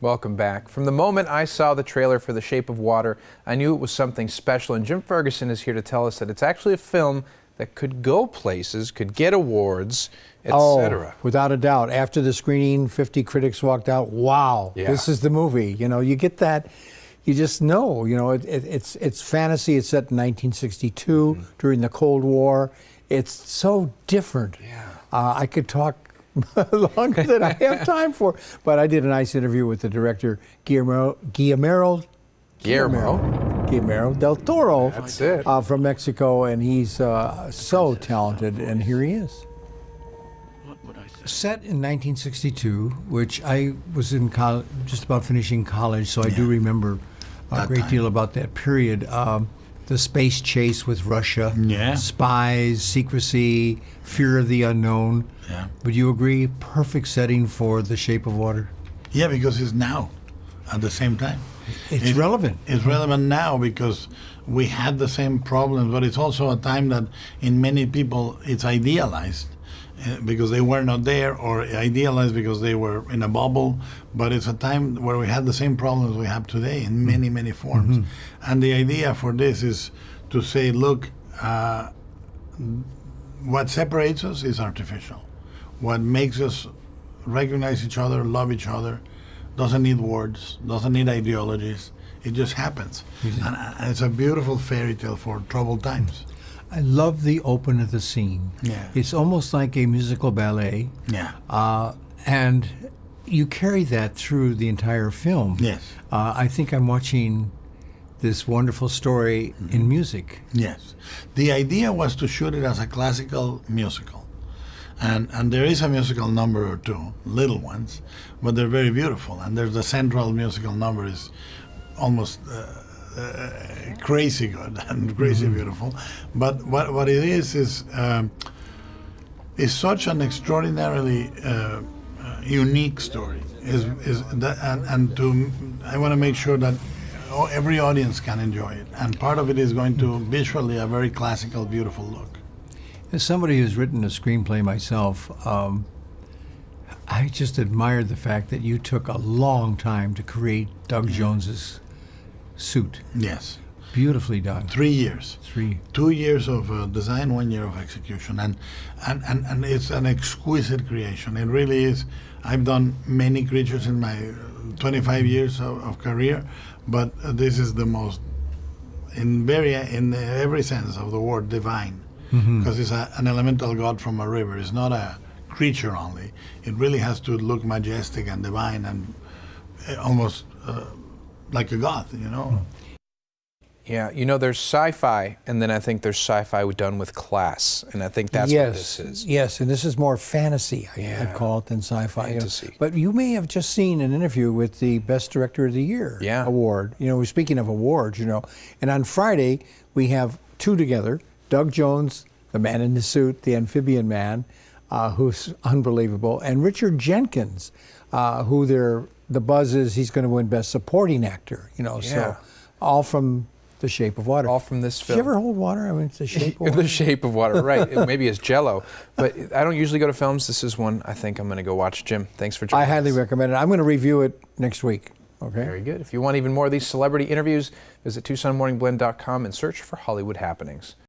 Welcome back. From the moment I saw the trailer for The Shape of Water, I knew it was something special, and Jim Ferguson is here to tell us that it's actually a film that could go places, could get awards, etc. Oh, without a doubt. After the screening, 50 critics walked out, wow, this is the movie. You know, you get that, you just know, you know, it's fantasy. It's set in 1962 during the Cold War. It's so different. I could talk longer than I have time for, but I did a nice interview with the director, Guillermo Del Toro. That's it. From Mexico, and he's so talented, and here he is. Set in 1962, which I was in college, just about finishing college, so I do remember a great deal about that period. The space chase with Russia, spies, secrecy, fear of the unknown. Would you agree? Perfect setting for The Shape of Water. Yeah, because it's now at the same time. It's relevant. It's relevant now because we had the same problems, but it's also a time that in many people it's idealized because they were not there, or idealized because they were in a bubble. But it's a time where we had the same problems we have today in many, many forms. And the idea for this is to say, look, what separates us is artificial. What makes us recognize each other, love each other, doesn't need words, doesn't need ideologies. It just happens. And it's a beautiful fairy tale for troubled times. I love the open of the scene. It's almost like a musical ballet. And you carry that through the entire film. I think I'm watching this wonderful story in music. The idea was to shoot it as a classical musical. And there is a musical number or two, little ones, but they're very beautiful. And there's the central musical number is almost crazy good and crazy beautiful. But what it is such an extraordinarily unique story. I want to make sure that every audience can enjoy it. And part of it is going to visually a very classical, beautiful look. As somebody who's written a screenplay myself, I just admired the fact that you took a long time to create Doug Jones's suit. Beautifully done. 3 years. 2 years of design, 1 year of execution, and it's an exquisite creation. It really is. I've done many creatures in my 25 years of career, but this is the most, in every sense of the word, divine. Because it's an elemental god from a river. It's not a creature only. It really has to look majestic and divine and almost like a god, you know? Yeah, you know, there's sci-fi, and then I think there's sci-fi done with class, and I think that's what this is. Yes, and this is more fantasy, I'd call it, than sci-fi. Fantasy. But you may have just seen an interview with the Best Director of the Year award. You know, speaking of awards, you know, and on Friday we have two together. Doug Jones, the man in the suit, the amphibian man, who's unbelievable, and Richard Jenkins, who the buzz is he's going to win Best Supporting Actor. You know, so all from The Shape of Water. All from this film. Did you ever hold water? I mean, it's The Shape of Water. The Shape of Water, right. Maybe it's Jell-O. But I don't usually go to films. This is one I think I'm going to go watch. Jim, thanks for joining us. I highly recommend it. I'm going to review it next week. Okay. Very good. If you want even more of these celebrity interviews, visit TucsonMorningBlend.com and search for Hollywood Happenings.